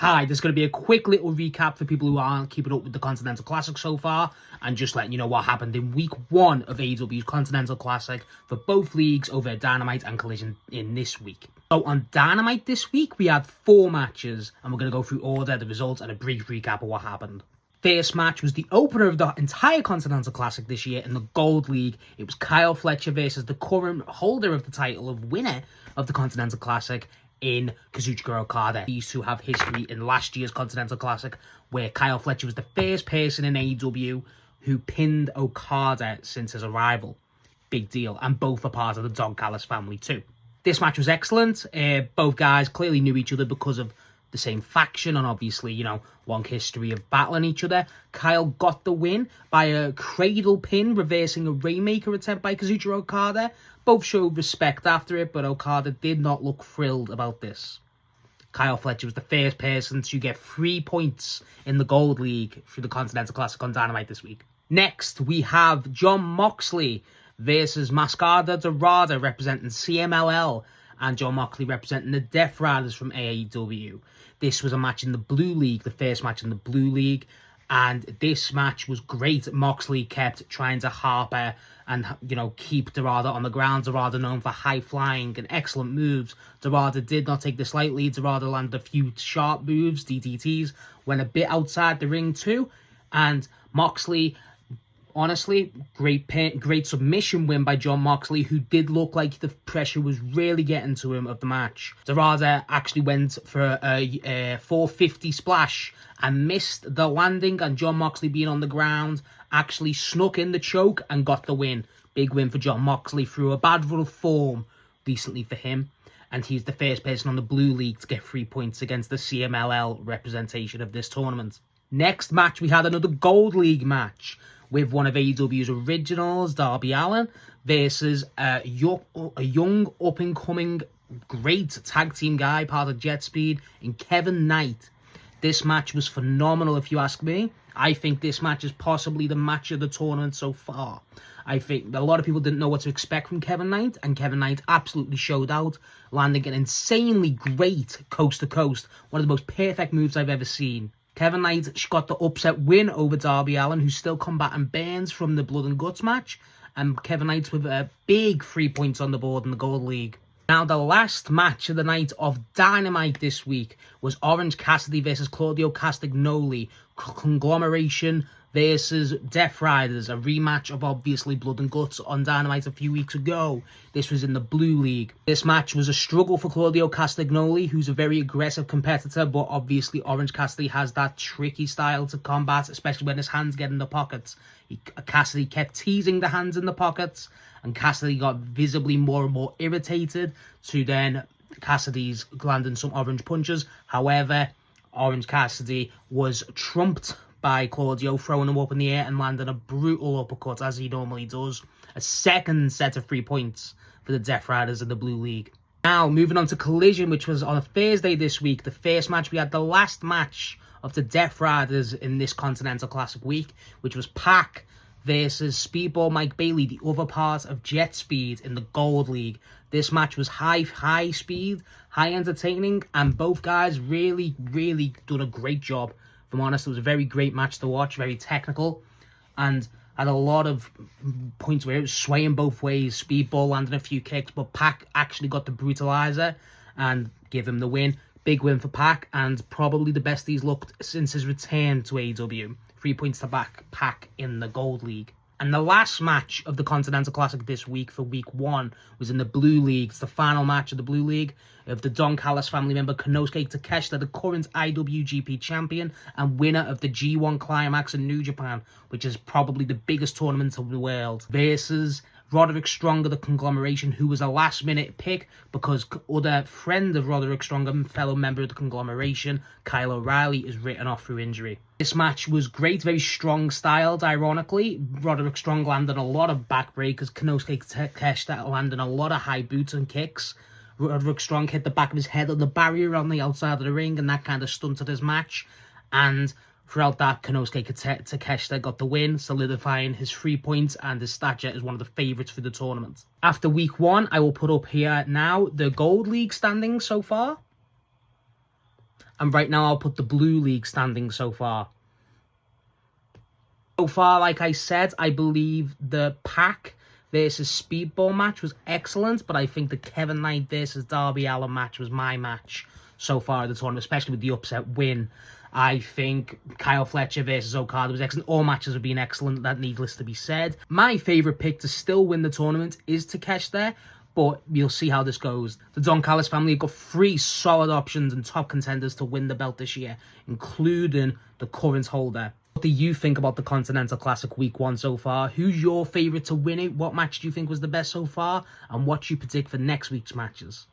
Hi, there's going to be a quick little recap for people who aren't keeping up with the Continental Classic so far, and just letting you know what happened in week 1 of AEW's Continental Classic for both leagues over Dynamite and Collision in this week. So on Dynamite this week, we had 4 matches, and we're going to go through order, the results, and a brief recap of what happened. First match was the opener of the entire Continental Classic this year in the Gold League. It was Kyle Fletcher versus the current holder of the title of winner of the Continental Classic in Kazuchika Okada. These two have history in last year's Continental Classic, where Kyle Fletcher was the first person in AEW who pinned Okada since his arrival. Big deal. And both are part of the Don Callis family too. This match was excellent. Both guys clearly knew each other because of the same faction and obviously, long history of battling each other. Kyle got the win by a cradle pin, reversing a Rainmaker attempt by Kazuchika Okada. Both showed respect after it, but Okada did not look thrilled about this. Kyle Fletcher was the first person to get 3 points in the Gold League through the Continental Classic on Dynamite this week. Next, we have Jon Moxley versus Mascara Dorada representing CMLL, and Jon Moxley representing the Death Riders from AEW. This was a match in the Blue League, the first match in the Blue League, and this match was great. Moxley kept trying to harper and, keep Dorada on the ground. Dorada known for high flying and excellent moves. Dorada did not take this lightly. Dorada landed a few sharp moves, DDTs, went a bit outside the ring too, and Moxley, honestly, great submission win by Jon Moxley, who did look like the pressure was really getting to him of the match. Dorada actually went for a 450 splash and missed the landing, and Jon Moxley, being on the ground, actually snuck in the choke and got the win. Big win for Jon Moxley through a bad run of form recently for him, and he's the first person on the Blue League to get 3 points against the CMLL representation of this tournament. Next match, we had another Gold League match with one of AEW's originals, Darby Allin, versus a young, up-and-coming, great tag team guy, part of Jet Speed, in Kevin Knight. This match was phenomenal, if you ask me. I think this match is possibly the match of the tournament so far. I think a lot of people didn't know what to expect from Kevin Knight, and Kevin Knight absolutely showed out, landing an insanely great coast-to-coast, one of the most perfect moves I've ever seen. Kevin Knight got the upset win over Darby Allin, who's still combating burns from the Blood and Guts match, and Kevin Knight with a big 3 points on the board in the Gold League. Now, the last match of the night of Dynamite this week was Orange Cassidy versus Claudio Castagnoli, Conglomeration versus Death Riders, a rematch of obviously Blood and Guts on Dynamite a few weeks ago. This was in the Blue League. This match was a struggle for Claudio Castagnoli, who's a very aggressive competitor, but obviously Orange Cassidy has that tricky style to combat, especially when his hands get in the pockets. Cassidy kept teasing the hands in the pockets, and Cassidy got visibly more and more irritated, to then Cassidy's landing some orange punches. However, Orange Cassidy was trumped by Claudio, throwing him up in the air and landing a brutal uppercut, as he normally does. A second set of 3 points for the Death Riders in the Blue League. Now, moving on to Collision, which was on a Thursday this week. The first match, we had the last match of the Death Riders in this Continental Classic week, which was Pac versus Speedball Mike Bailey, the other part of Jet Speed in the Gold League. This match was high speed, high entertaining, and both guys really done a great job. If I'm honest, it was a very great match to watch, very technical, and had a lot of points where it was swaying both ways. Speedball landed a few kicks, but Pac actually got the brutalizer and gave him the win. Big win for Pac, and probably the best he's looked since his return to AEW. 3 points to back Pac in the Gold League. And the last match of the Continental Classic this week for week 1 was in the Blue League. It's the final match of the Blue League of the Don Callis family member Konosuke Takeshita, the current IWGP champion and winner of the G1 Climax in New Japan, which is probably the biggest tournament of the world, versus Roderick Strong of the Conglomeration, who was a last-minute pick because other friend of Roderick Strong and fellow member of the Conglomeration, Kyle O'Reilly, is written off through injury. This match was great, very strong-styled, ironically. Roderick Strong landed a lot of backbreakers, Konosuke Takeshita landed a lot of high boots and kicks. Roderick Strong hit the back of his head on the barrier on the outside of the ring, and that kind of stunted his match. And throughout that, Konosuke Takeshita got the win, solidifying his 3 points and his stature as one of the favourites for the tournament. After week 1, I will put up here now the Gold League standings so far. And right now I'll put the Blue League standings so far. So far, like I said, I believe the Pac versus Speedball match was excellent, but I think the Kevin Knight versus Darby Allin match was my match so far at the tournament, especially with the upset win. I think Kyle Fletcher versus Okada was excellent. All matches have been excellent, that needless to be said. My favourite pick to still win the tournament is Takesh there, but you'll see how this goes. The Don Callis family have got 3 solid options and top contenders to win the belt this year, including the current holder. What do you think about the Continental Classic Week 1 so far? Who's your favourite to win it? What match do you think was the best so far? And what do you predict for next week's matches?